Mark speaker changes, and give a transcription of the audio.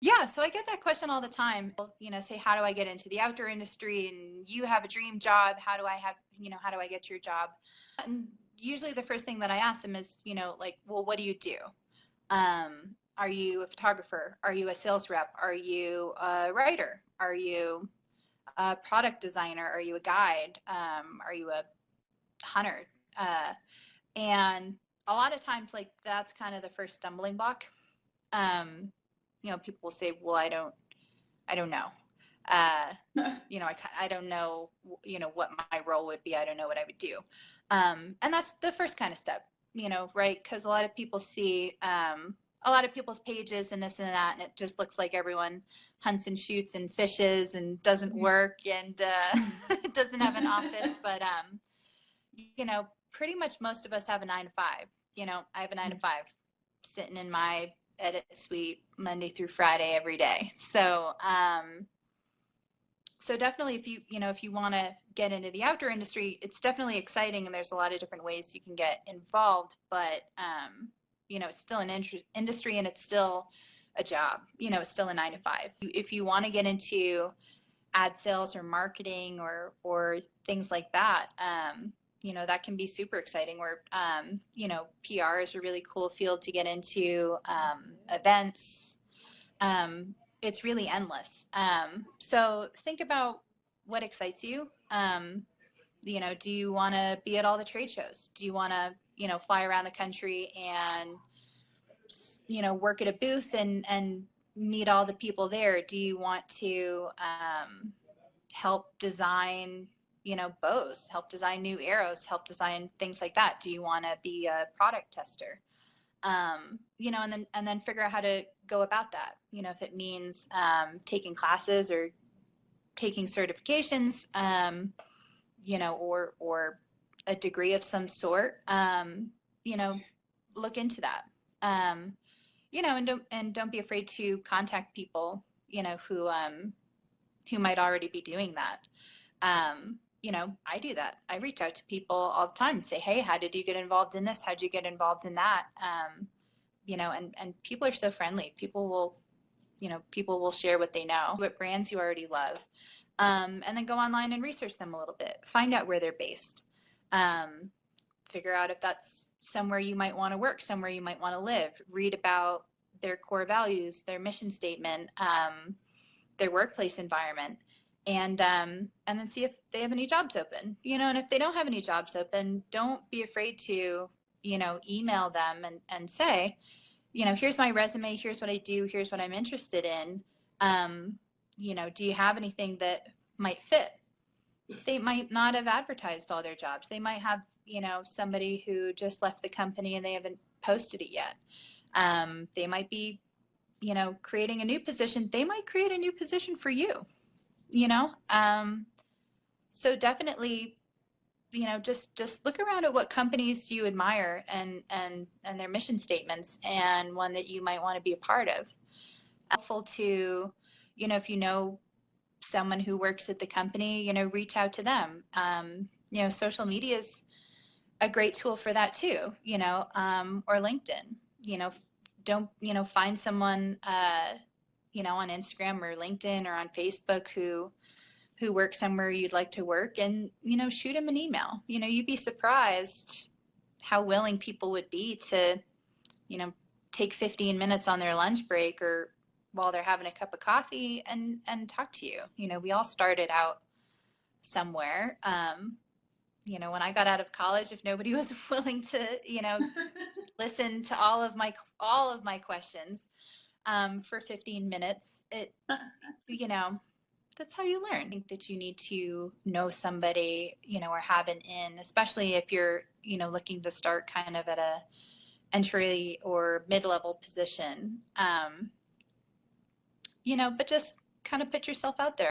Speaker 1: Yeah, so I get that question all the time. Say, how do I get into the outdoor industry? And you have a dream job. How do I have, how do I get your job? And usually the first thing that I ask them is, like, well, what do you do? Are you a photographer? Are you a sales rep? Are you a writer? Are you a product designer? Are you a guide? Are you a hunter? Uh, and a lot of times, like, that's kind of the first stumbling block. Um, People will say, well, I don't know. Uh, I don't know, what my role would be. I don't know what I would do. And that's the first kind of step, right? Because a lot of people see a lot of people's pages and this and that, and it just looks like everyone hunts and shoots and fishes and doesn't work and doesn't have an office. But, pretty much most of us have a 9 to 5. I have a 9 to 5 sitting in my edit suite Monday through Friday every day. So definitely if you want to get into the outdoor industry, it's definitely exciting and there's a lot of different ways you can get involved, but it's still an industry and it's still a job. It's still a 9 to 5. If you want to get into ad sales or marketing or things like that, that can be super exciting. Where PR is a really cool field to get into. Events, it's really endless. So think about what excites you. Do you want to be at all the trade shows? Do you want to, fly around the country and, work at a booth and meet all the people there? Do you want to help design, bows, help design new arrows, help design things like that? Do you want to be a product tester? And then figure out how to go about that. If it means taking classes or taking certifications, or a degree of some sort, look into that. And don't be afraid to contact people, who might already be doing that. I do that. I reach out to people all the time and say, hey, how did you get involved in this? How did you get involved in that? And people are so friendly. People will share what they know, what brands you already love, and then go online and research them a little bit. Find out where they're based. Figure out if that's somewhere you might want to work, somewhere you might want to live. Read about their core values, their mission statement, their workplace environment, and then see if they have any jobs open. And if they don't have any jobs open, don't be afraid to, email them and say, here's my resume, here's what I do, here's what I'm interested in. Do you have anything that might fit? They might not have advertised all their jobs. They might have, somebody who just left the company and they haven't posted it yet. They might be, creating a new position. They might create a new position for you, So definitely, just look around at what companies you admire and their mission statements and one that you might want to be a part of. Helpful to, if you know someone who works at the company, reach out to them. Social media is a great tool for that too, or LinkedIn. Don't, find someone, on Instagram or LinkedIn or on Facebook who works somewhere you'd like to work and, shoot them an email. You'd be surprised how willing people would be to, take 15 minutes on their lunch break or while they're having a cup of coffee and talk to you. We all started out somewhere. When I got out of college, if nobody was willing to, listen to all of my questions for 15 minutes, that's how you learn. I think that you need to know somebody, or have an in, especially if you're, looking to start kind of at a entry or mid-level position. But just kind of put yourself out there.